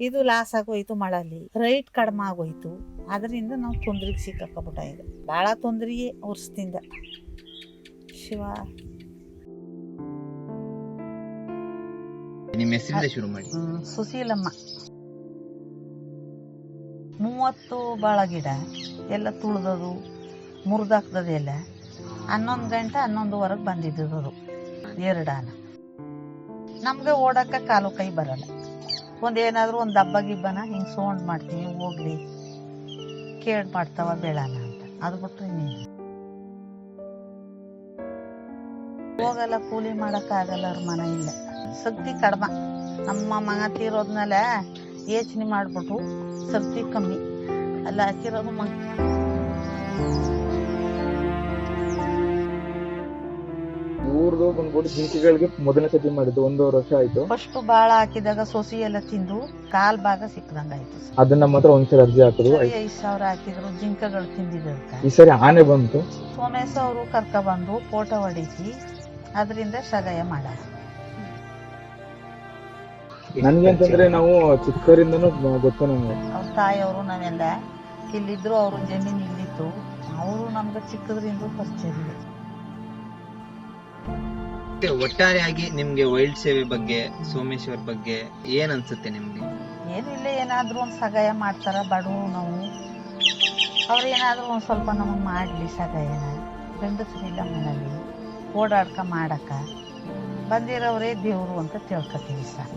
ಇದು ಲಾಸ್ ಆಗೋಯ್ತು, ಮಳಲ್ಲಿ ರೈಟ್ ಕಡಿಮೆ ಆಗೋಯ್ತು. ಅದರಿಂದ ನಾವು ತೊಂದ್ರೆಗೆ ಸಿಕ್ಕಾಕಬಿಟ್ಟ. ಈಗ ಭಾಳ ತೊಂದರೆಯೇ ವರ್ಷದಿಂದ. ಶಿವ. ನಿಮ್ಮ ಹೆಸರಿಂದ ಶುರು ಮಾಡಿ. ಸುಶೀಲಮ್ಮ. 30 ಬಾಳ ಗಿಡ ಎಲ್ಲ ತುಳಿದದು, ಮುರಿದಾಕ್ದದೆಲ್ಲ. 11 ಗಂಟೆ 11:15 ಬಂದಿದ್ದದು ಎರಡಾನ. ನಮ್ಗೆ ಓಡಾಕ ಕಾಲು ಕೈ ಬರಲ್ಲ. ಏನಾದ್ರು ಒಂದು ದಬ್ಬ ಗಿಬ್ಬನ ಹಿಂಗೆ ಸೌಂಡ್ ಮಾಡ್ತೀವಿ, ಹೋಗ್ಲಿ ಕೇಳ್ ಮಾಡ್ತಾವ ಬೇಡನ ಅಂತ. ಅದು ಬಿಟ್ರೆ ನೀನು ಹೋಗಲ್ಲ, ಕೂಲಿ ಮಾಡಕ್ಕಾಗಲ್ಲ. ಅವ್ರ ಮನ ಇಲ್ಲ, ಶಕ್ತಿ ಕಡಿಮೆ. ನಮ್ಮ ಮಗ ತೀರೋದ್ಮೇಲೆ ಯೋಚನೆ ಮಾಡ್ಬಿಟ್ಟು ಶಕ್ತಿ ಕಮ್ಮಿ ಅಲ್ಲ ಹಾಕಿರೋದು. ಊರ್ದು ಬಂದ್ಬಿಟ್ಟು ಜಿಂಕೆಗಳಿಗೆ ಮೊದಲನೇ ಸತಿ ಮಾಡಿದ್ದು 1.5 ವರ್ಷ ಆಯ್ತು. ಫಸ್ಟ್ ಬಾಳ ಹಾಕಿದಾಗ ಸೊಸಿ ಎಲ್ಲ ತಿಂದು ಕಾಲ್ ಭಾಗ ಸಿಕ್ಕದಂಗ ಆಯ್ತು. ಅದನ್ನ ಮಾತ್ರ ಒಂದ್ಸರಿ ಅರ್ಜಿ ಹಾಕಿದ್ರು. 5,000 ಹಾಕಿದ್ರು, ಜಿಂಕೆಗಳು ತಿಂದಿದ್ದಕ್ಕ. ಈ ಸರಿ ಆನೆ ಬಂತು. ಸೋಮೇಶ್ ಅವರು ಕರ್ಕ ಬಂದು ಫೋಟೋ ಹೊಡಿಸಿ ಅದರಿಂದ ಸಹಾಯ ಮಾಡ. ನನ್ಗೆ ಅಂತಂದ್ರೆ ನಾವು ಚಿಕ್ಕವರಿಂದನೂ ಗೊತ್ತು ನಮ್ಗೆ. ಅವ್ರ ತಾಯಿಯವರು ನಾವೆಲ್ಲ ಇಲ್ಲಿದ್ರು, ಅವ್ರ ಜಮೀನ್ ಇಲ್ಲಿತ್ತು. ಅವರು ನಮ್ಗೆ ಚಿಕ್ಕದ್ರಿಂದ ಪರಿಚಯ ಇಲ್ಲ. ಒಟ್ಟಾರೆಯಾಗಿ ನಿಮ್ಗೆ ವೈಲ್ಡ್ ಸೇವೆ ಬಗ್ಗೆ, ಸೋಮೇಶ್ವರ್ ಬಗ್ಗೆ ಏನ್ ಅನ್ಸುತ್ತೆ ನಿಮ್ಗೆ? ಏನಿಲ್ಲ, ಏನಾದ್ರು ಒಂದ್ ಸಹಾಯ ಮಾಡ್ತಾರ ಬಡವರು ನಾವು. ಅವ್ರ ಏನಾದ್ರು ಒಂದ್ ಸ್ವಲ್ಪ ನಮಗ್ ಮಾಡ್ಲಿ ಸಹಾಯನ. ಗಂಡಸರಿಲ್ಲ ಮನೇಲಿ ಓಡಾಡ್ಕ ಮಾಡಕ ಬಂದಿರೋರೇ ದೇವ್ರು ಅಂತ ತಿಳ್ಕೊತೀವಿ ಸರ್.